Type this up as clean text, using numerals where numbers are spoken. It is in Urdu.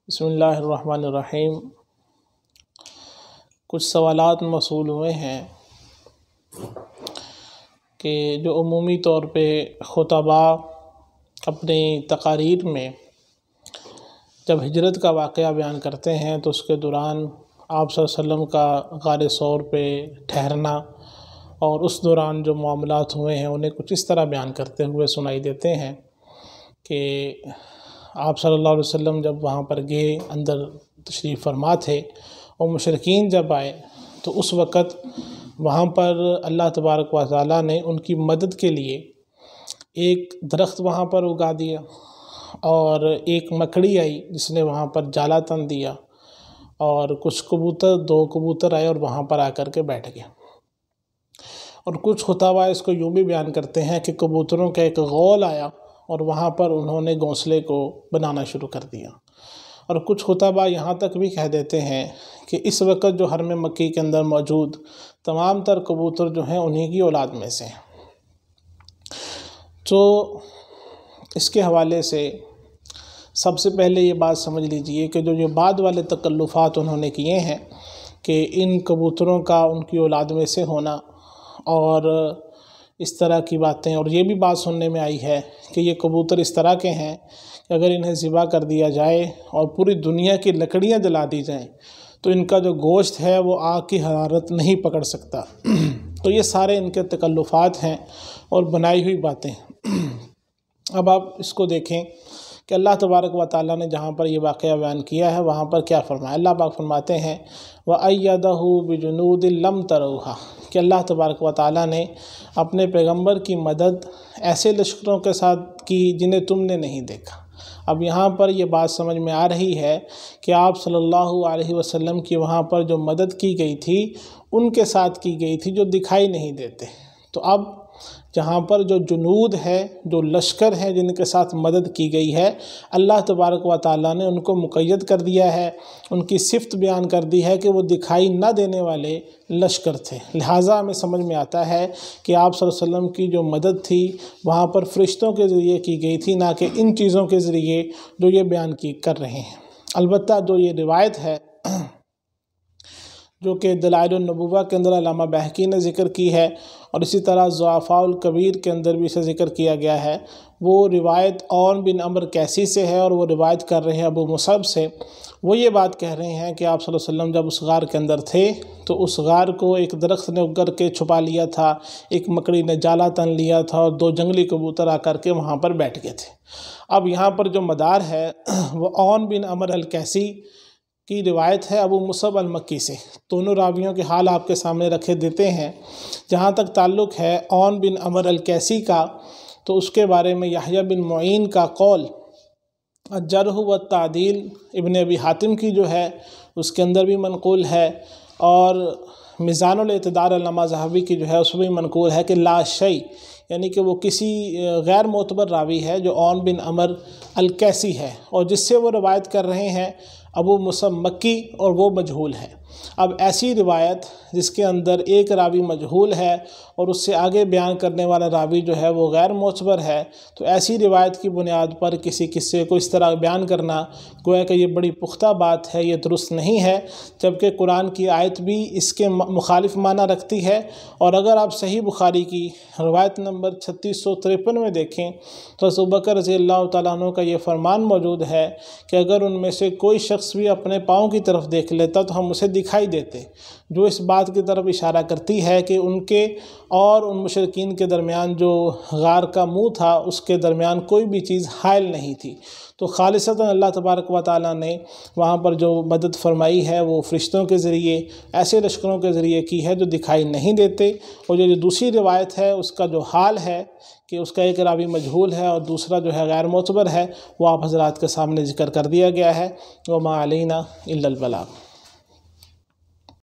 بسم اللہ الرحمن الرحیم۔ کچھ سوالات موصول ہوئے ہیں کہ جو عمومی طور پہ خطباء اپنی تقاریر میں جب ہجرت کا واقعہ بیان کرتے ہیں تو اس کے دوران آپ صلی اللہ علیہ وسلم کا غار ثور پہ ٹھہرنا اور اس دوران جو معاملات ہوئے ہیں انہیں کچھ اس طرح بیان کرتے ہوئے سنائی دیتے ہیں کہ آپ صلی اللہ علیہ وسلم جب وہاں پر گئے، اندر تشریف فرما تھے، اور مشرکین جب آئے تو اس وقت وہاں پر اللہ تبارک و تعالیٰ نے ان کی مدد کے لیے ایک درخت وہاں پر اگا دیا، اور ایک مکڑی آئی جس نے وہاں پر جالا تن دیا، اور کچھ کبوتر، 2 کبوتر آئے اور وہاں پر آ کر کے بیٹھ گئے۔ اور کچھ خطباء اس کو یوں بھی بیان کرتے ہیں کہ کبوتروں کا ایک غول آیا اور وہاں پر انہوں نے گھونسلے کو بنانا شروع کر دیا۔ اور کچھ خطباء یہاں تک بھی کہہ دیتے ہیں کہ اس وقت جو حرم مکی کے اندر موجود تمام تر کبوتر جو ہیں انہی کی اولاد میں سے ہیں۔ تو اس کے حوالے سے سب سے پہلے یہ بات سمجھ لیجئے کہ جو یہ بعد والے تکلفات انہوں نے کیے ہیں کہ ان کبوتروں کا ان کی اولاد میں سے ہونا اور اس طرح کی باتیں، اور یہ بھی بات سننے میں آئی ہے کہ یہ کبوتر اس طرح کے ہیں کہ اگر انہیں ذبح کر دیا جائے اور پوری دنیا کی لکڑیاں جلا دی جائیں تو ان کا جو گوشت ہے وہ آگ کی حرارت نہیں پکڑ سکتا۔ تو یہ سارے ان کے تکلفات ہیں اور بنائی ہوئی باتیں ہیں۔ اب آپ اس کو دیکھیں کہ اللہ تبارک و تعالیٰ نے جہاں پر یہ واقعہ بیان کیا ہے وہاں پر کیا فرمایا۔ اللہ پاک فرماتے ہیں وَأَيَّدَهُ بِجُنُودٍ لَمْ تَرَوْهَا، کہ اللہ تبارک و تعالیٰ نے اپنے پیغمبر کی مدد ایسے لشکروں کے ساتھ کی جنہیں تم نے نہیں دیکھا۔ اب یہاں پر یہ بات سمجھ میں آ رہی ہے کہ آپ صلی اللہ علیہ وسلم کی وہاں پر جو مدد کی گئی تھی ان کے ساتھ کی گئی تھی جو دکھائی نہیں دیتے۔ تو اب جہاں پر جو جنود ہے، جو لشکر ہیں جن کے ساتھ مدد کی گئی ہے، اللہ تبارک و تعالیٰ نے ان کو مقید کر دیا ہے، ان کی صفت بیان کر دی ہے کہ وہ دکھائی نہ دینے والے لشکر تھے۔ لہٰذا ہمیں سمجھ میں آتا ہے کہ آپ صلی اللہ علیہ وسلم کی جو مدد تھی وہاں پر فرشتوں کے ذریعے کی گئی تھی، نہ کہ ان چیزوں کے ذریعے جو یہ بیان کر رہے ہیں۔ البتہ جو یہ روایت ہے جو کہ دلائل النبوہ کے اندر علامہ بہقی نے ذکر کی ہے، اور اسی طرح ضعفاء الکبیر کے اندر بھی اسے ذکر کیا گیا ہے، وہ روایت عون بن عمرو کیسی سے ہے، اور وہ روایت کر رہے ہیں ابو مصعب سے۔ وہ یہ بات کہہ رہے ہیں کہ آپ صلی اللہ علیہ وسلم جب اس غار کے اندر تھے تو اس غار کو ایک درخت نے اگ کر کے چھپا لیا تھا، ایک مکڑی نے جالا تن لیا تھا، اور 2 جنگلی کبوتر آ کر کے وہاں پر بیٹھ گئے تھے۔ اب یہاں پر جو مدار ہے وہ عون بن عمرو الکیسی کی روایت ہے ابو مصعب المکی سے۔ دونوں راویوں کے حال آپ کے سامنے رکھے دیتے ہیں۔ جہاں تک تعلق ہے عون بن عمرو الکیسی کا تو اس کے بارے میں یحییٰ بن معین کا قول الجرح والتعدیل ابن ابی حاتم کی جو ہے اس کے اندر بھی منقول ہے، اور میزان الاعتدال علامہ ذہبی کی جو ہے اس میں بھی منقول ہے کہ لا شیء، یعنی کہ وہ کسی غیر معتبر راوی ہے جو عون بن عمرو الکیسی ہے، اور جس سے وہ روایت کر رہے ہیں ابو مصعب مکی، اور وہ مجہول ہے۔ اب ایسی روایت جس کے اندر ایک راوی مجہول ہے اور اس سے آگے بیان کرنے والا راوی جو ہے وہ غیر معتبر ہے، تو ایسی روایت کی بنیاد پر کسی قصے کو اس طرح بیان کرنا گویا کہ یہ بڑی پختہ بات ہے، یہ درست نہیں ہے، جبکہ قرآن کی آیت بھی اس کے مخالف معنی رکھتی ہے۔ اور اگر آپ صحیح بخاری کی روایت نمبر 3653 میں دیکھیں تو حضرت ابوبکر رضی اللہ تعالیٰ عنہ کا یہ فرمان موجود ہے کہ اگر ان میں سے کوئی شخص بھی اپنے پاؤں کی طرف دیکھ لیتا تو ہم اسے دکھائی دیتے، جو اس بات کی طرف اشارہ کرتی ہے کہ ان کے اور ان مشرکین کے درمیان جو غار کا منہ تھا اس کے درمیان کوئی بھی چیز حائل نہیں تھی۔ تو خالصتاً اللہ تبارک و تعالیٰ نے وہاں پر جو مدد فرمائی ہے وہ فرشتوں کے ذریعے، ایسے لشکروں کے ذریعے کی ہے جو دکھائی نہیں دیتے۔ اور جو دوسری روایت ہے اس کا جو حال ہے کہ اس کا ایک راوی مجہول ہے اور دوسرا جو ہے غیر معتبر ہے، وہ آپ حضرات کے سامنے ذکر کر دیا گیا ہے۔ وما علینا الا البلاغ۔